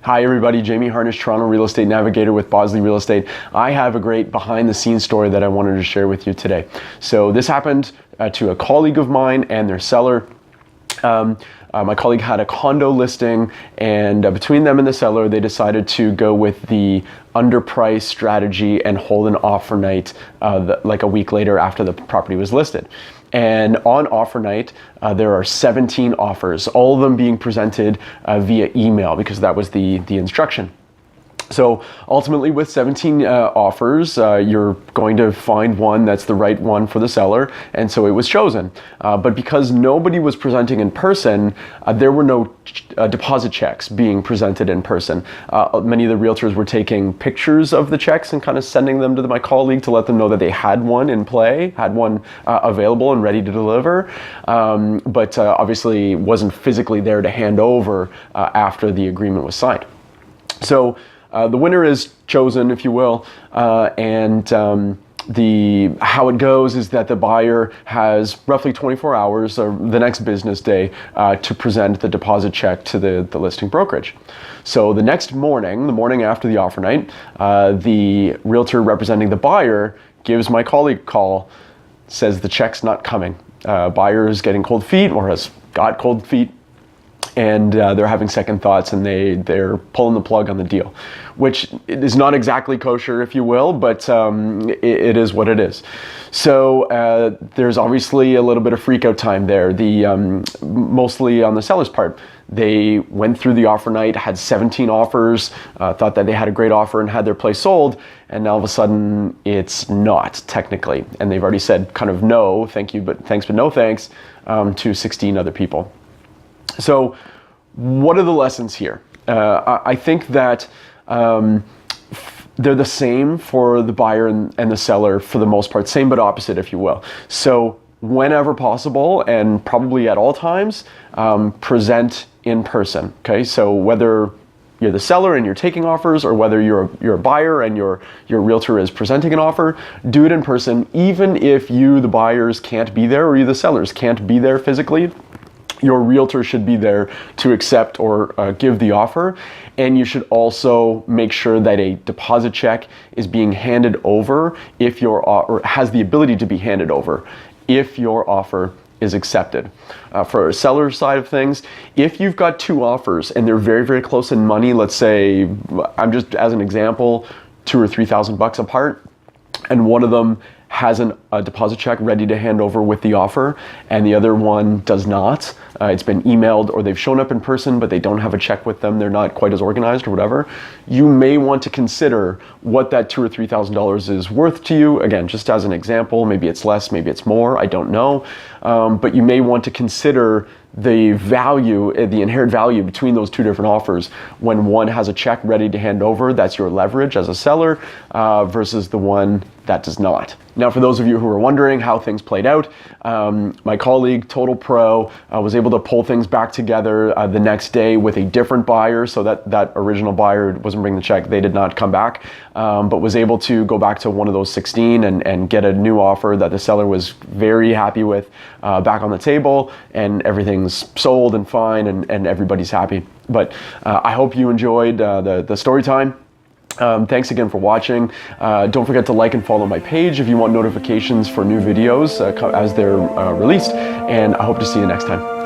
Hi everybody, Jamie Harnish, Toronto Real Estate Navigator with Bosley Real Estate. I have a great behind the scenes story that I wanted to share with you today. So this happened to a colleague of mine and their seller. My colleague had a condo listing, and between them and the seller, they decided to go with the underpriced strategy and hold an offer night like a week later after the property was listed. And on offer night, there are 17 offers, all of them being presented via email because that was the instruction. So ultimately with 17 offers, you're going to find one that's the right one for the seller, and so it was chosen. But because nobody was presenting in person, there were no deposit checks being presented in person. Many of the realtors were taking pictures of the checks and kind of sending them to my colleague to let them know that they had one in play, had one available and ready to deliver, but obviously wasn't physically there to hand over after the agreement was signed. So the winner is chosen, if you will, and how it goes is that the buyer has roughly 24 hours, or the next business day, to present the deposit check to the listing brokerage. So the next morning, the morning after the offer night, the realtor representing the buyer gives my colleague a call, says the check's not coming. Buyer is getting cold feet or has got cold feet, and they're having second thoughts, and they're pulling the plug on the deal, which is not exactly kosher, if you will, but it is what it is. So there's obviously a little bit of freak out time there. Mostly on the seller's part. They went through the offer night, had 17 offers, thought that they had a great offer and had their place sold, and now all of a sudden it's not technically, and they've already said kind of no, thank you, but thanks, but no thanks, to 16 other people. So what are the lessons here? I think that they're the same for the buyer and the seller for the most part, same but opposite, if you will. So whenever possible, and probably at all times, present in person, okay? So whether you're the seller and you're taking offers, or whether you're a buyer and your realtor is presenting an offer, do it in person, even if you, the buyers, can't be there, or you, the sellers, can't be there physically. Your realtor should be there to accept or give the offer, and you should also make sure that a deposit check is being handed over or has the ability to be handed over if your offer is accepted. For a seller's side of things, if you've got two offers and they're very, very close in money, let's say, I'm just as an example, $2,000 or $3,000 apart, and one of them has a deposit check ready to hand over with the offer, and the other one does not. It's been emailed, or they've shown up in person, but they don't have a check with them. They're not quite as organized or whatever. You may want to consider what that $2,000 or $3,000 is worth to you. Again, just as an example, maybe it's less, maybe it's more, I don't know. But you may want to consider the value, the inherent value between those two different offers when one has a check ready to hand over, that's your leverage as a seller, versus the one that does not. Now, for those of you who are wondering how things played out, my colleague, total pro, was able to pull things back together the next day with a different buyer, so that original buyer wasn't bringing the check, they did not come back, but was able to go back to one of those 16 and get a new offer that the seller was very happy with back on the table, and everything's sold and fine, and everybody's happy. But I hope you enjoyed the story time. Thanks again for watching. Don't forget to like and follow my page if you want notifications for new videos as they're released, and I hope to see you next time.